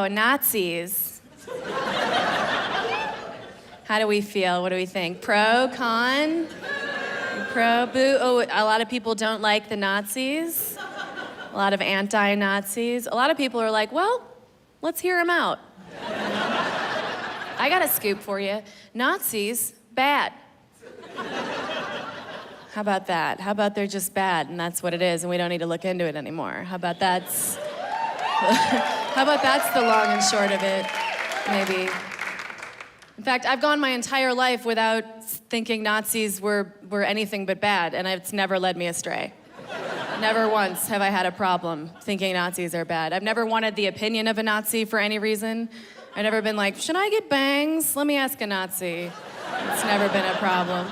So, Nazis. How do we feel? What do we think? Pro, con? Pro, boo? Oh, a lot of people don't like the Nazis. A lot of anti-Nazis. A lot of people are like, well, let's hear them out. I got a scoop for you. Nazis, bad. How about that? How about they're just bad and that's what it is and we don't need to look into it anymore? How about that's the long and short of it, maybe? In fact, I've gone my entire life without thinking Nazis were anything but bad, and it's never led me astray. Never once have I had a problem thinking Nazis are bad. I've never wanted the opinion of a Nazi for any reason. I've never been like, should I get bangs? Let me ask a Nazi. It's never been a problem.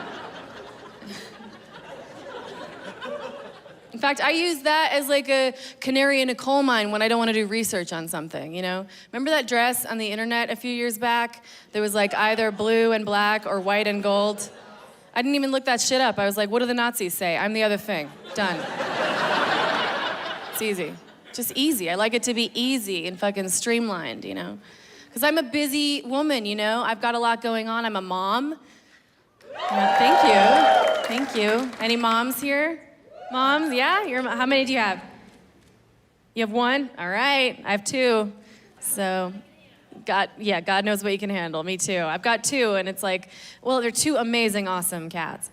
In fact, I use that as like a canary in a coal mine when I don't want to do research on something, you know? Remember that dress on the internet a few years back that was like either blue and black or white and gold? I didn't even look that shit up. I was like, what do the Nazis say? I'm the other thing. Done. It's easy. Just easy. I like it to be easy and fucking streamlined, you know? Because I'm a busy woman, you know? I've got a lot going on. I'm a mom. Thank you. Thank you. Any moms here? Moms, yeah? How many do you have? You have one? All right, I have two. So, God knows what you can handle. Me too. I've got two, and it's like, well, they're two amazing, awesome cats.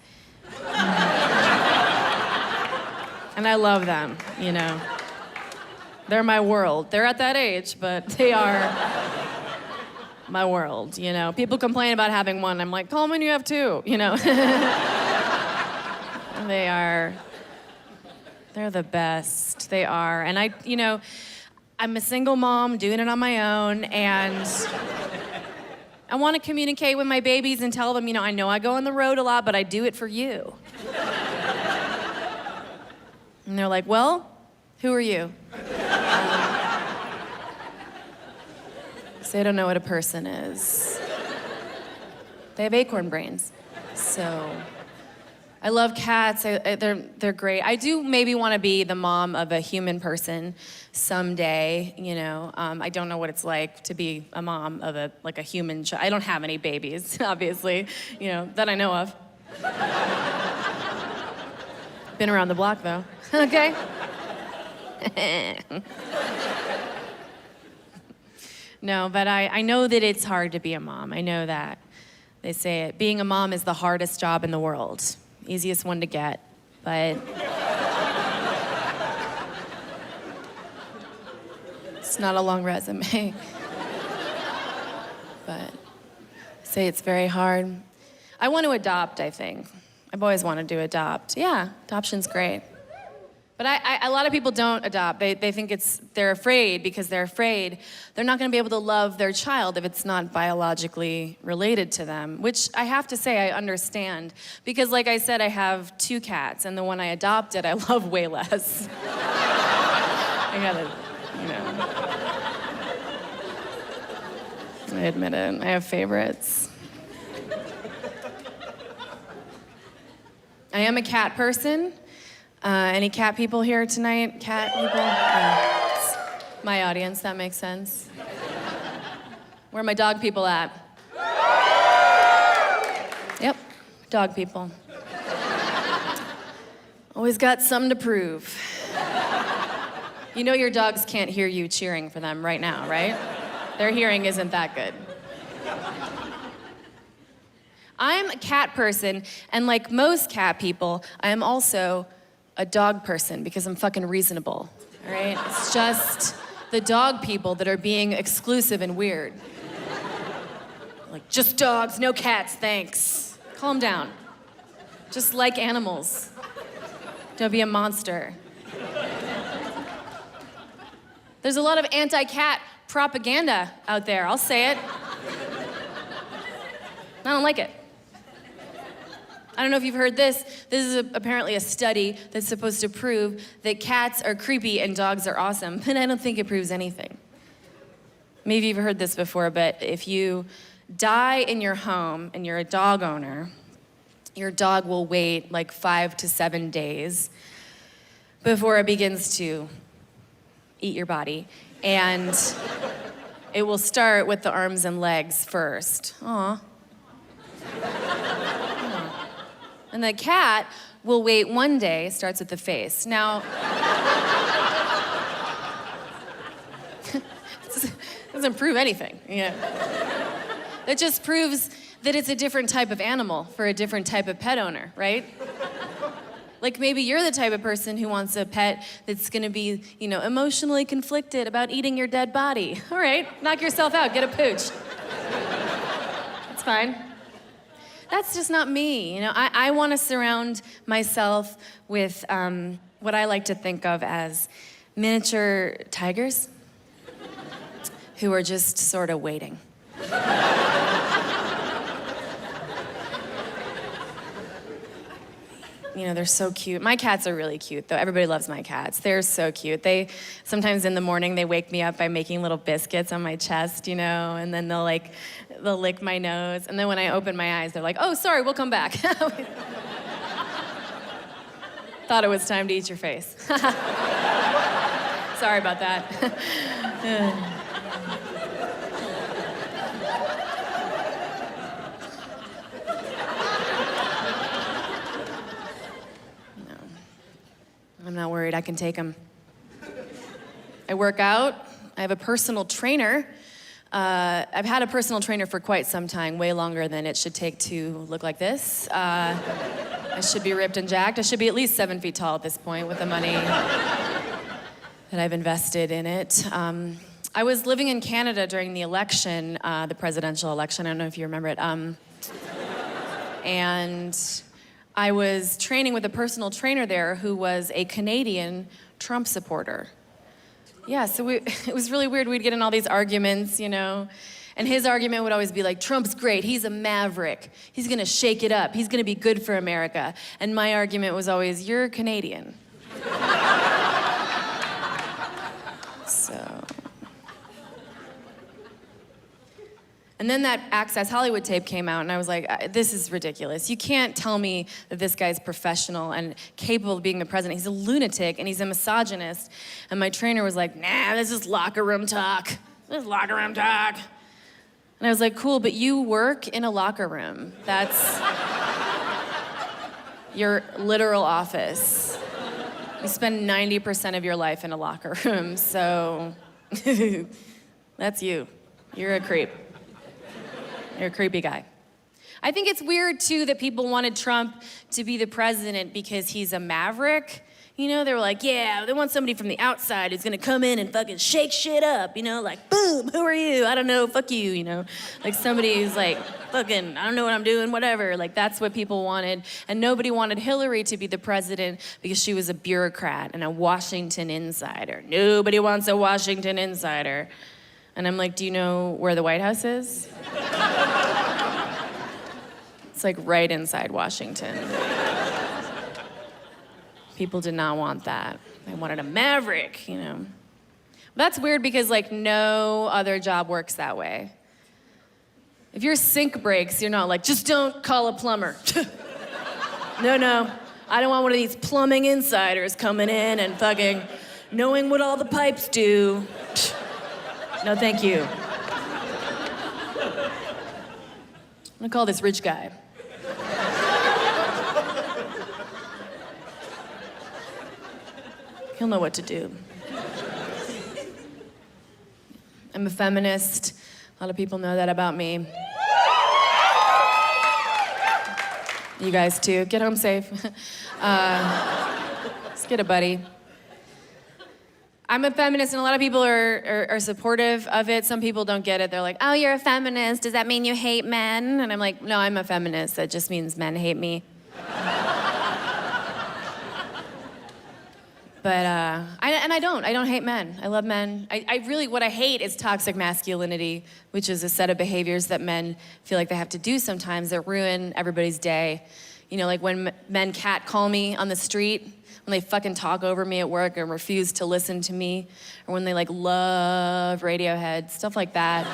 And I love them, you know. They're my world. They're at that age, but they are my world, you know. People complain about having one. I'm like, call them when you have two, you know. They're the best. They are. And I'm a single mom doing it on my own, and I want to communicate with my babies and tell them, I know I go on the road a lot, but I do it for you. And they're like, well, who are you? So they don't know what a person is. They have acorn brains. So I love cats. They're great. I do maybe want to be the mom of a human person someday. I don't know what it's like to be a mom of a human child. I don't have any babies, obviously, that I know of. Been around the block though. Okay. No, but I know that it's hard to be a mom. I know that. They say it. Being a mom is the hardest job in the world. Easiest one to get, but it's not a long resume. But I say it's very hard. I want to adopt, I think. I've always wanted to adopt. Yeah, adoption's great. But a lot of people don't adopt. They think they're afraid because they're afraid they're not going to be able to love their child if it's not biologically related to them, which I have to say I understand. Because like I said, I have two cats, and the one I adopted I love way less. I gotta, I admit it, I have favorites. I am a cat person. Any cat people here tonight? Cat people? Yeah. It's my audience, that makes sense. Where are my dog people at? Yep, dog people. Always got something to prove. You know your dogs can't hear you cheering for them right now, right? Their hearing isn't that good. I'm a cat person, and like most cat people, I am also a dog person because I'm fucking reasonable, all right? It's just the dog people that are being exclusive and weird. Like, just dogs, no cats, thanks. Calm down. Just like animals. Don't be a monster. There's a lot of anti-cat propaganda out there, I'll say it. I don't like it. I don't know if you've heard this. This is apparently a study that's supposed to prove that cats are creepy and dogs are awesome, but I don't think it proves anything. Maybe you've heard this before, but if you die in your home and you're a dog owner, your dog will wait like 5 to 7 days before it begins to eat your body. And it will start with the arms and legs first. Aw. And the cat will wait one day, starts with the face. Now, it doesn't prove anything. Yeah. It just proves that it's a different type of animal for a different type of pet owner, right? Like maybe you're the type of person who wants a pet that's gonna be, emotionally conflicted about eating your dead body. All right, knock yourself out, get a pooch. It's fine. That's just not me. I want to surround myself with what I like to think of as miniature tigers who are just sort of waiting. They're so cute. My cats are really cute, though. Everybody loves my cats. They're so cute. Sometimes in the morning, they wake me up by making little biscuits on my chest, and then they'll lick my nose. And then when I open my eyes, they're like, oh, sorry, we'll come back. Thought it was time to eat your face. Sorry about that. I'm not worried, I can take them. I work out, I have a personal trainer. I've had a personal trainer for quite some time, way longer than it should take to look like this. I should be ripped and jacked. I should be at least 7 feet tall at this point with the money that I've invested in it. I was living in Canada during the election, the presidential election, I don't know if you remember it. And I was training with a personal trainer there who was a Canadian Trump supporter. Yeah, so it was really weird. We'd get in all these arguments, and his argument would always be like, Trump's great, he's a maverick, he's gonna shake it up, he's gonna be good for America. And my argument was always, you're Canadian. So. And then that Access Hollywood tape came out, and I was like, this is ridiculous. You can't tell me that this guy's professional and capable of being the president. He's a lunatic, and he's a misogynist. And my trainer was like, nah, this is locker room talk. This is locker room talk. And I was like, cool, but you work in a locker room. That's your literal office. You spend 90% of your life in a locker room, so that's you. You're a creep. You're a creepy guy. I think it's weird, too, that people wanted Trump to be the president because he's a maverick. They were like, yeah, they want somebody from the outside who's gonna come in and fucking shake shit up, like, boom, who are you? I don't know, fuck you, Like somebody who's like, fucking, I don't know what I'm doing, whatever. Like, that's what people wanted. And nobody wanted Hillary to be the president because she was a bureaucrat and a Washington insider. Nobody wants a Washington insider. And I'm like, do you know where the White House is? It's like right inside Washington. People did not want that. They wanted a maverick, That's weird because no other job works that way. If your sink breaks, you're not like, just don't call a plumber. No, I don't want one of these plumbing insiders coming in and fucking knowing what all the pipes do. No, thank you. I'm gonna call this rich guy. He'll know what to do. I'm a feminist. A lot of people know that about me. You guys too. Get home safe. Let's get a buddy. I'm a feminist, and a lot of people are supportive of it. Some people don't get it. They're like, oh, you're a feminist. Does that mean you hate men? And I'm like, no, I'm a feminist. That just means men hate me. But, I don't hate men. I love men. What I hate is toxic masculinity, which is a set of behaviors that men feel like they have to do sometimes that ruin everybody's day. Like when men catcall me on the street, when they fucking talk over me at work and refuse to listen to me, or when they love Radiohead, stuff like that.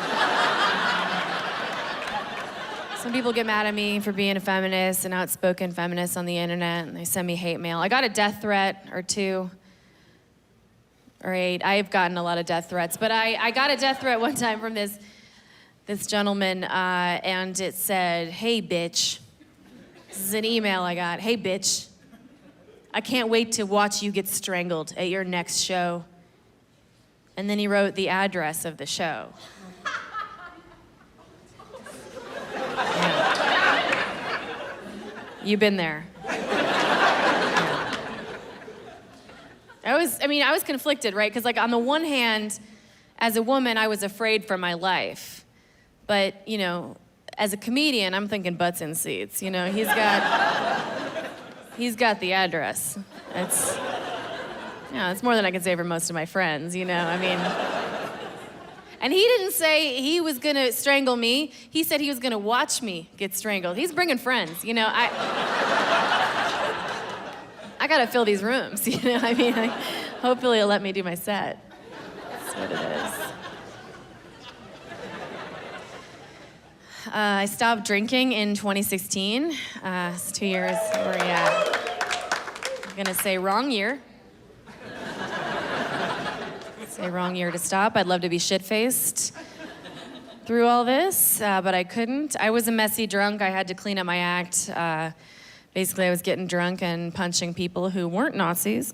Some people get mad at me for being a feminist, an outspoken feminist on the internet, and they send me hate mail. I got a death threat or two or 8. I've gotten a lot of death threats, but I got a death threat one time from this gentleman, and it said, "Hey, bitch." This is an email I got. "Hey, bitch. I can't wait to watch you get strangled at your next show." And then he wrote the address of the show. Yeah. You've been there. Yeah. I was conflicted, right? Because like on the one hand, as a woman, I was afraid for my life. But, you know, as a comedian, I'm thinking butts in seats. You know, he's got the address. It's more than I can say for most of my friends, you know, I mean. And he didn't say he was gonna strangle me. He said he was gonna watch me get strangled. He's bringing friends, you know. I gotta fill these rooms, you know. I mean, hopefully he'll let me do my set. That's what it is. I stopped drinking in 2016. It's 2 years where, I'm gonna say wrong year. Say wrong year to stop. I'd love to be shit-faced through all this, but I couldn't. I was a messy drunk. I had to clean up my act. Basically, I was getting drunk and punching people who weren't Nazis.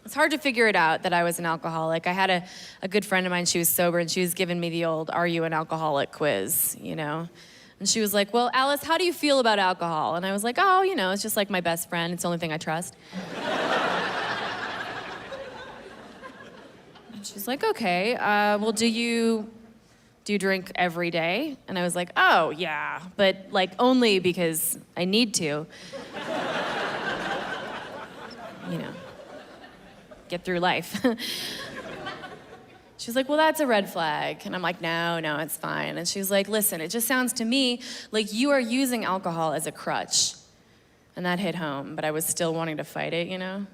It's hard to figure it out that I was an alcoholic. I had a good friend of mine, she was sober, and she was giving me the old, "Are you an alcoholic?" quiz, you know? And she was like, "Well, Alice, how do you feel about alcohol?" And I was like, "Oh, you know, it's just like my best friend. It's the only thing I trust." And she's like, "Okay, well, do you drink every day?" And I was like, "Oh, yeah, but like only because I need to." You know, get through life. She's like, "Well, that's a red flag." And I'm like, no, it's fine. And she's like, "Listen, it just sounds to me like you are using alcohol as a crutch." And that hit home, but I was still wanting to fight it, you know?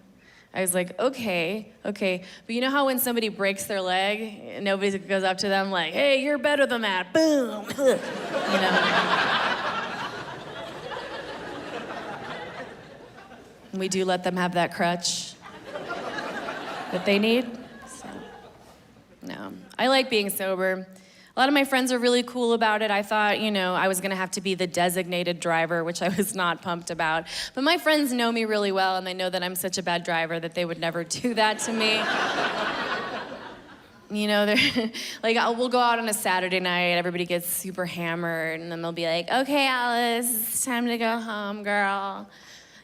I was like, okay. But you know how when somebody breaks their leg, nobody goes up to them like, "Hey, you're better than that." Boom. You know? And we do let them have that crutch that they need. No, I like being sober. A lot of my friends are really cool about it. I thought, you know, I was gonna have to be the designated driver, which I was not pumped about. But my friends know me really well, and they know that I'm such a bad driver that they would never do that to me. You know, they're like, we'll go out on a Saturday night, everybody gets super hammered, and then they'll be like, "Okay, Alice, it's time to go home, girl.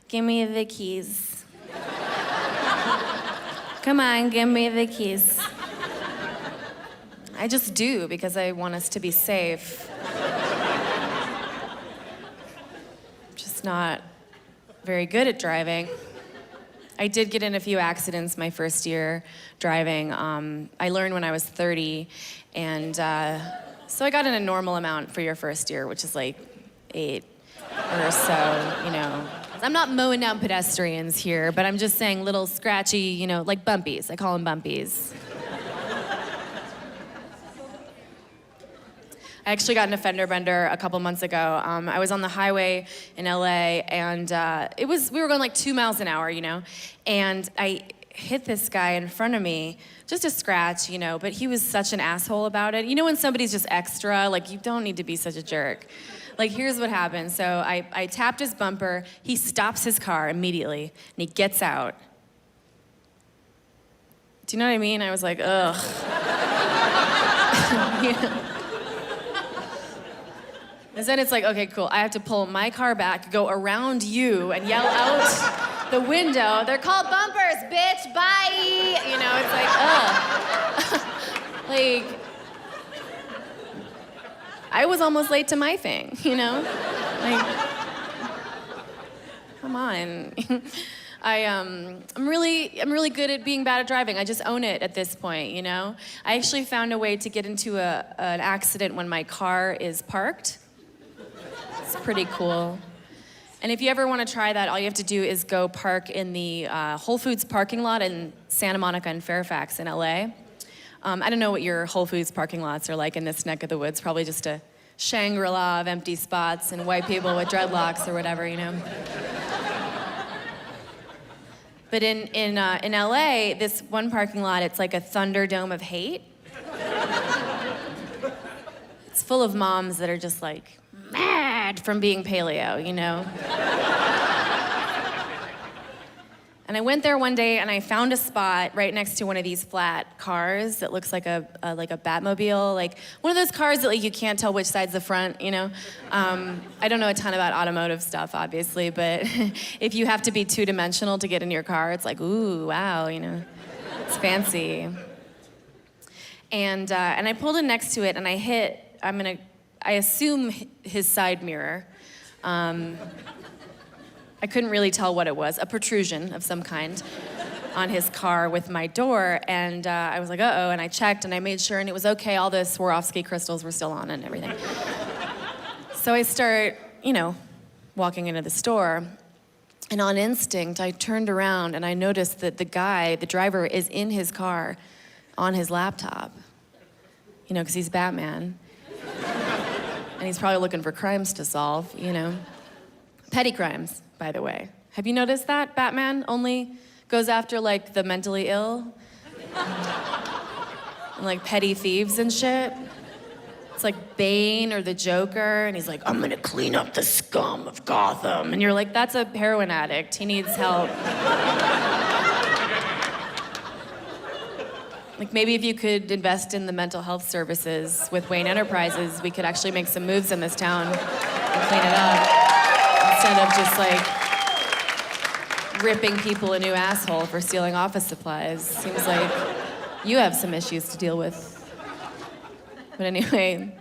Give me the keys. Come on, give me the keys." I just do because I want us to be safe. I'm just not very good at driving. I did get in a few accidents my first year driving. I learned when I was 30, and so I got in a normal amount for your first year, which is like 8 or so, you know. I'm not mowing down pedestrians here, but I'm just saying little scratchy, you know, like bumpies. I call them bumpies. I actually got in a fender bender a couple months ago. I was on the highway in LA, and we were going like 2 miles an hour, you know, and I hit this guy in front of me, just a scratch, you know, but he was such an asshole about it. You know when somebody's just extra, like you don't need to be such a jerk. Like here's what happened. So I tapped his bumper, he stops his car immediately, and he gets out. Do you know what I mean? I was like, ugh. Yeah. And then it's like, okay, cool. I have to pull my car back, go around you, and yell out the window, "They're called bumpers, bitch, bye!" You know, it's like, ugh. Like, I was almost late to my thing, you know? Like, come on. I'm really good at being bad at driving. I just own it at this point, you know? I actually found a way to get into an accident when my car is parked. It's pretty cool. And if you ever want to try that, all you have to do is go park in the Whole Foods parking lot in Santa Monica and Fairfax in LA. I don't know what your Whole Foods parking lots are like in this neck of the woods. Probably just a Shangri-La of empty spots and white people with dreadlocks or whatever, you know. But in LA, this one parking lot, it's like a thunderdome of hate. It's full of moms that are just like mad from being paleo, you know? And I went there one day and I found a spot right next to one of these flat cars that looks like a Batmobile, like one of those cars that like you can't tell which side's the front, you know? I don't know a ton about automotive stuff, obviously, but if you have to be two-dimensional to get in your car, it's like, ooh, wow, you know? It's fancy. And I pulled in next to it and I assume his side mirror. I couldn't really tell what it was, a protrusion of some kind on his car with my door, and I was like, uh-oh, and I checked and I made sure and it was okay, all the Swarovski crystals were still on and everything. So I start, you know, walking into the store, and on instinct, I turned around and I noticed that the driver, is in his car on his laptop, you know, because he's Batman. And he's probably looking for crimes to solve, you know. Petty crimes, by the way. Have you noticed that? Batman only goes after, like, the mentally ill. And, like, petty thieves and shit. It's like Bane or the Joker, and he's like, I'm gonna clean up the scum of Gotham. And you're like, that's a heroin addict. He needs help. Like, maybe if you could invest in the mental health services with Wayne Enterprises, we could actually make some moves in this town and clean it up. Instead of just, like, ripping people a new asshole for stealing office supplies. Seems like you have some issues to deal with. But anyway,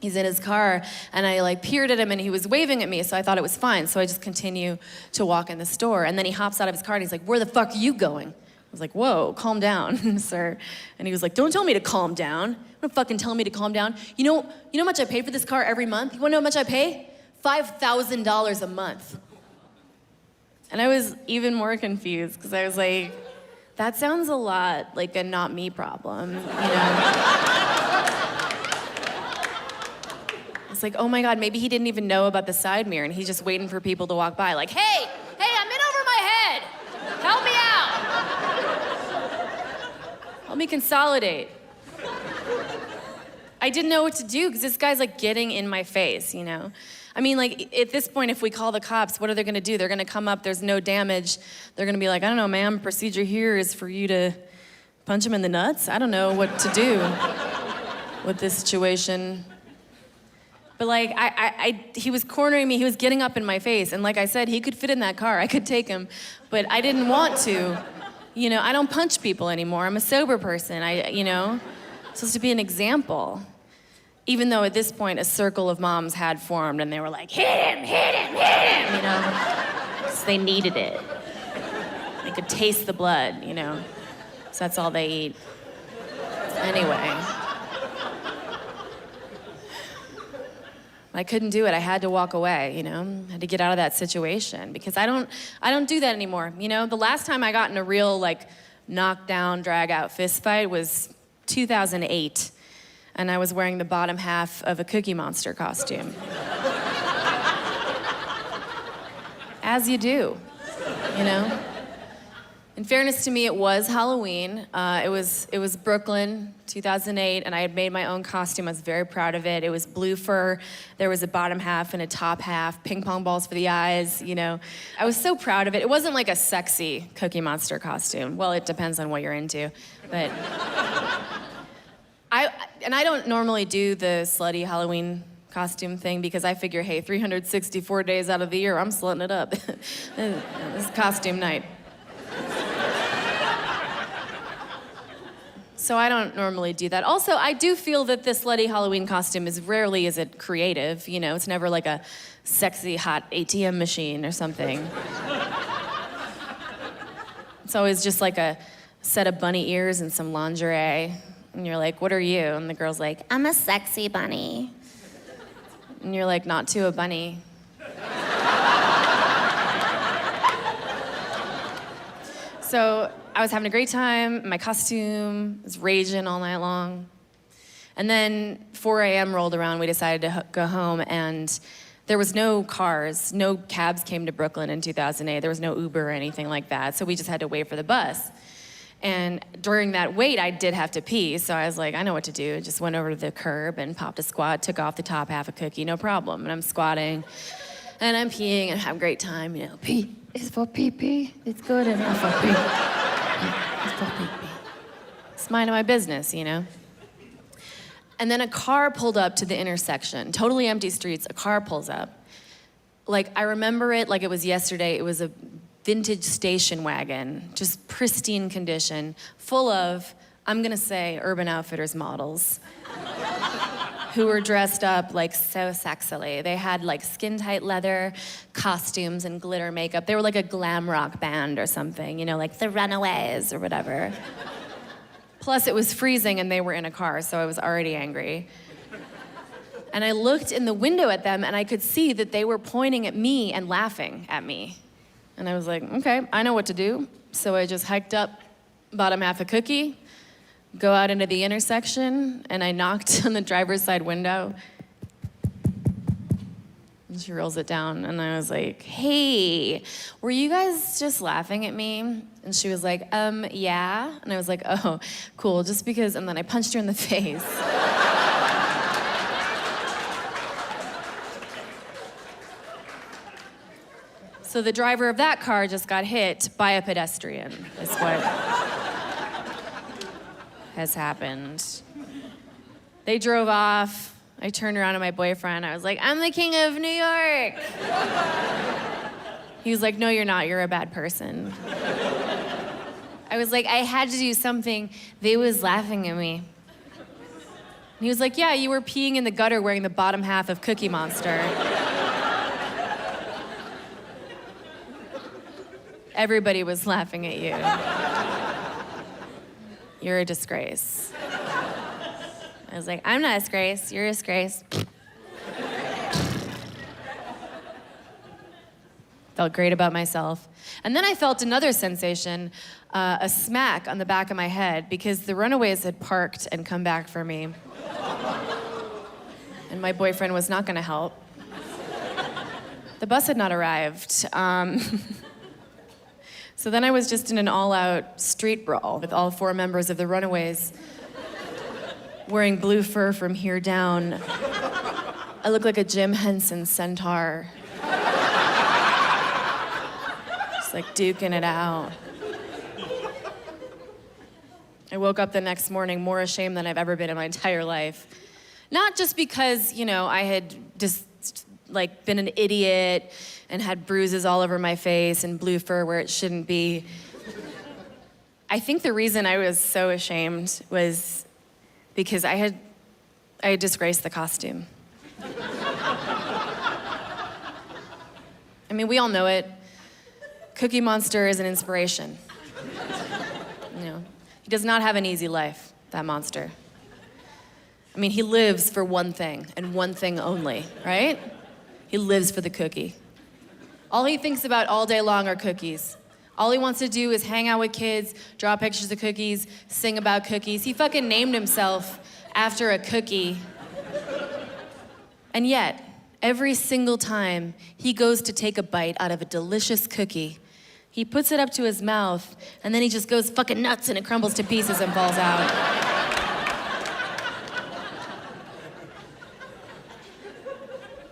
he's in his car, and I, like, peered at him, and he was waving at me, so I thought it was fine. So I just continue to walk in the store, and then he hops out of his car, and he's like, where the fuck are you going? I was like, whoa, calm down, sir. And he was like, don't tell me to calm down. Don't fucking tell me to calm down. You know how much I pay for this car every month? You wanna know how much I pay? $5,000 a month. And I was even more confused, because I was like, that sounds a lot like a not me problem, you know? It's like, oh my God, maybe he didn't even know about the side mirror, and he's just waiting for people to walk by, like, hey, I'm in over my head. Help me out. Help me consolidate. I didn't know what to do, because this guy's, like, getting in my face, you know? I mean, like, at this point, if we call the cops, what are they gonna do? They're gonna come up, there's no damage. They're gonna be like, I don't know, ma'am, procedure here is for you to punch him in the nuts? I don't know what to do with this situation. But, like, he was cornering me, he was getting up in my face, and like I said, he could fit in that car, I could take him, but I didn't want to. You know, I don't punch people anymore, I'm a sober person, I'm supposed to be an example. Even though at this point, a circle of moms had formed, and they were like, hit him, you know? Because they needed it. They could taste the blood, you know? So that's all they eat. Anyway. I couldn't do it. I had to walk away, you know? I had to get out of that situation, because I don't do that anymore, you know? The last time I got in a real, like, knockdown, drag-out fist fight was 2008. And I was wearing the bottom half of a Cookie Monster costume. As you do, you know? In fairness to me, it was Halloween. It was Brooklyn, 2008, and I had made my own costume. I was very proud of it. It was blue fur. There was a bottom half and a top half, ping pong balls for the eyes, you know. I was so proud of it. It wasn't like a sexy Cookie Monster costume. Well, it depends on what you're into, but... I don't normally do the slutty Halloween costume thing, because I figure, hey, 364 days out of the year, I'm slutting it up. This is costume night. So I don't normally do that. Also, I do feel that the slutty Halloween costume is rarely is it creative, you know? It's never like a sexy, hot ATM machine or something. It's always just like a set of bunny ears and some lingerie. And you're like, what are you? And the girl's like, I'm a sexy bunny. And you're like, not to a bunny. So I was having a great time. My costume was raging all night long. And then 4 a.m. rolled around. We decided to go home, and There was no cars, no cabs came to Brooklyn in 2008. There was no Uber or anything like that, so we just had to wait for the bus. And during that wait, I did have to pee, so I was like, I know what to do. Just went over to the curb and popped a squat, took off the top half a cookie, no problem. And I'm squatting, and I'm peeing, and have a great time, you know. Pee is for pee-pee. It's good enough for pee. It's for pee-pee. It's minding my business, you know. And then a car pulled up to the intersection, totally empty streets, a car pulls up. Like, I remember it like it was yesterday. It was a vintage station wagon, just pristine condition, full of, I'm gonna say, Urban Outfitters models who were dressed up like so sexily. They had like skin-tight leather costumes and glitter makeup. They were like a glam rock band or something, you know, like the Runaways or whatever. Plus, it was freezing and they were in a car, so I was already angry. And I looked in the window at them and I could see that they were pointing at me and laughing at me. And I was like, okay, I know what to do. So I just hiked up, bottom half a cookie, go out into the intersection, and I knocked on the driver's side window. And she rolls it down, and I was like, hey, were you guys just laughing at me? And she was like, yeah. And I was like, oh, cool, just because, and then I punched her in the face. So the driver of that car just got hit by a pedestrian, is what has happened. They drove off. I turned around to my boyfriend. I was like, I'm the king of New York. He was like, no, you're not. You're a bad person. I was like, I had to do something. They was laughing at me. And he was like, yeah, you were peeing in the gutter wearing the bottom half of Cookie Monster. Everybody was laughing at you. You're a disgrace. I was like, I'm not a disgrace, you're a disgrace. Felt great about myself. And then I felt another sensation, a smack on the back of my head, because the Runaways had parked and come back for me. And my boyfriend was not gonna help. The bus had not arrived. So then I was just in an all-out street brawl with all 4 members of the Runaways wearing blue fur from here down. I look like a Jim Henson centaur. Just like duking it out. I woke up the next morning more ashamed than I've ever been in my entire life. Not just because, you know, I had just like been an idiot and had bruises all over my face and blue fur where it shouldn't be. I think the reason I was so ashamed was because I had disgraced the costume. I mean, we all know it. Cookie Monster is an inspiration. You know, he does not have an easy life, that monster. I mean, he lives for one thing and one thing only, right? He lives for the cookie. All he thinks about all day long are cookies. All he wants to do is hang out with kids, draw pictures of cookies, sing about cookies. He fucking named himself after a cookie. And yet, every single time he goes to take a bite out of a delicious cookie, he puts it up to his mouth, and then he just goes fucking nuts and it crumbles to pieces and falls out.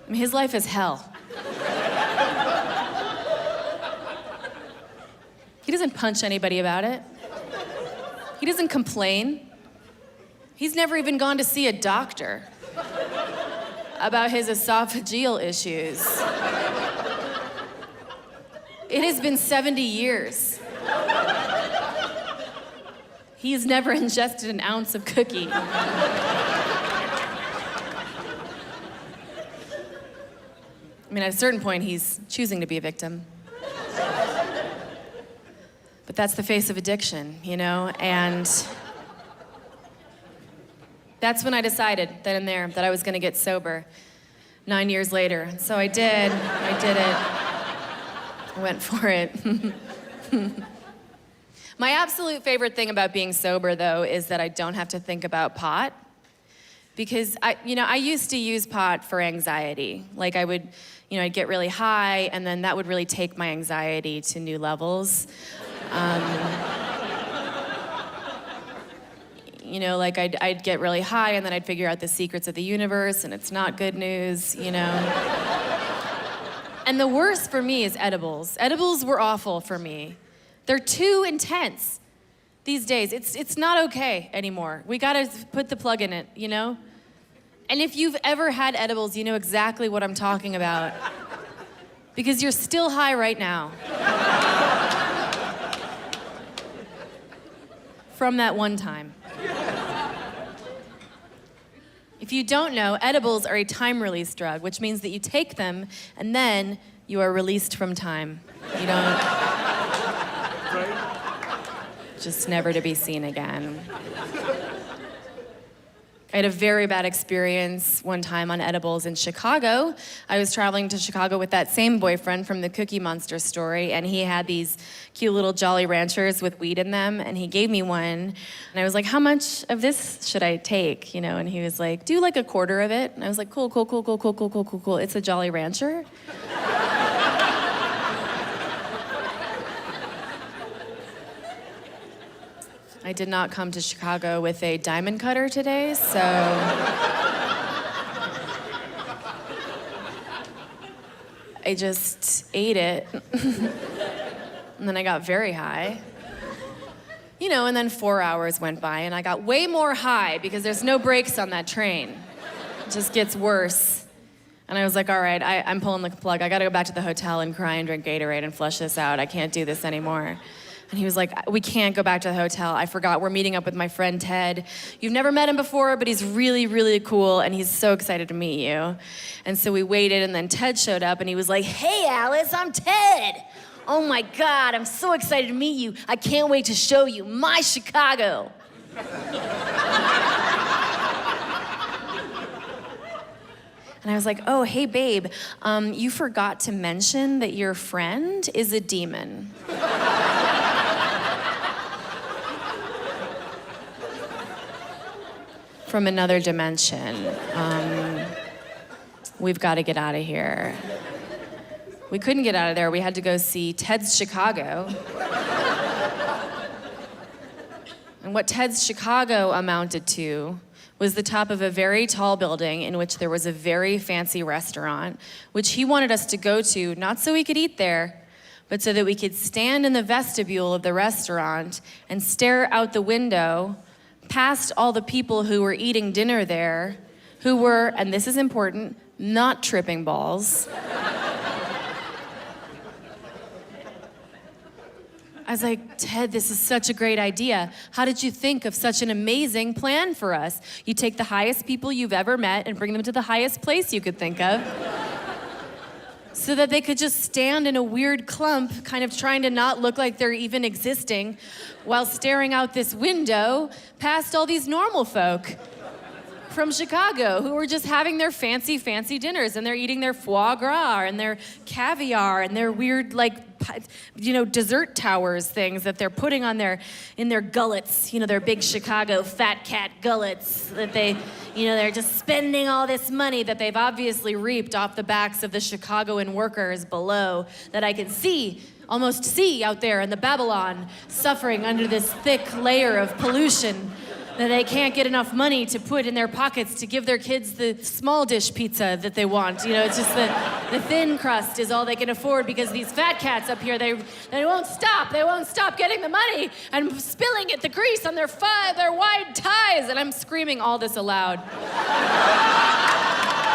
I mean, his life is hell. He doesn't punch anybody about it. He doesn't complain. He's never even gone to see a doctor about his esophageal issues. It has been 70 years. He has never ingested an ounce of cookie. I mean, at a certain point, he's choosing to be a victim. But that's the face of addiction, you know? And that's when I decided, then and there, that I was gonna get sober 9 years later. So I did it. I went for it. My absolute favorite thing about being sober, though, is that I don't have to think about pot. because I used to use pot for anxiety. Like I would, I'd get really high, and then that would really take my anxiety to new levels. Like I'd get really high, and then I'd figure out the secrets of the universe, and it's not good news, And the worst for me is edibles. Edibles were awful for me. They're too intense these days. It's not okay anymore. We gotta put the plug in it, And if you've ever had edibles, you know exactly what I'm talking about. Because you're still high right now. From that one time. If you don't know, edibles are a time-release drug, which means that you take them and then you are released from time. You don't... Just never to be seen again. I had a very bad experience one time on edibles in Chicago. I was traveling to Chicago with that same boyfriend from the Cookie Monster story, and he had these cute little Jolly Ranchers with weed in them, and he gave me one. And I was like, how much of this should I take? And he was like, do like a quarter of it. And I was like, cool. It's a Jolly Rancher. I did not come to Chicago with a diamond cutter today, so... I just ate it. And then I got very high. And then 4 hours went by, and I got way more high because there's no brakes on that train. It just gets worse. And I was like, all right, I'm pulling the plug. I gotta go back to the hotel and cry and drink Gatorade and flush this out. I can't do this anymore. And he was like, we can't go back to the hotel. I forgot, we're meeting up with my friend Ted. You've never met him before, but he's really, really cool, and he's so excited to meet you. And so we waited, and then Ted showed up, and he was like, hey, Alice, I'm Ted. Oh my God, I'm so excited to meet you. I can't wait to show you my Chicago. And I was like, oh, hey, babe, you forgot to mention that your friend is a demon. From another dimension. We've got to get out of here. We couldn't get out of there. We had to go see Ted's Chicago. And what Ted's Chicago amounted to was the top of a very tall building in which there was a very fancy restaurant, which he wanted us to go to, not so we could eat there, but so that we could stand in the vestibule of the restaurant and stare out the window past all the people who were eating dinner there, who were, and this is important, not tripping balls. I was like, Ted, this is such a great idea. How did you think of such an amazing plan for us? You take the highest people you've ever met and bring them to the highest place you could think of. So that they could just stand in a weird clump, kind of trying to not look like they're even existing, while staring out this window past all these normal folk from Chicago who were just having their fancy, fancy dinners, and they're eating their foie gras and their caviar and their weird, dessert towers things that they're putting on in their gullets, their big Chicago fat cat gullets that they're just spending all this money that they've obviously reaped off the backs of the Chicagoan workers below that I can almost see out there in the Babylon, suffering under this thick layer of pollution that they can't get enough money to put in their pockets to give their kids the small dish pizza that they want. It's just the thin crust is all they can afford because these fat cats up here, they won't stop. They won't stop getting the money and spilling it, the grease on their wide ties. And I'm screaming all this aloud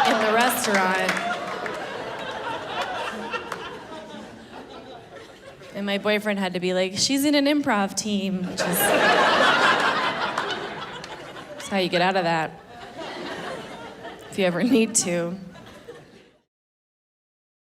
in the restaurant. And my boyfriend had to be like, she's in an improv team, which is... That's how you get out of that, if you ever need to.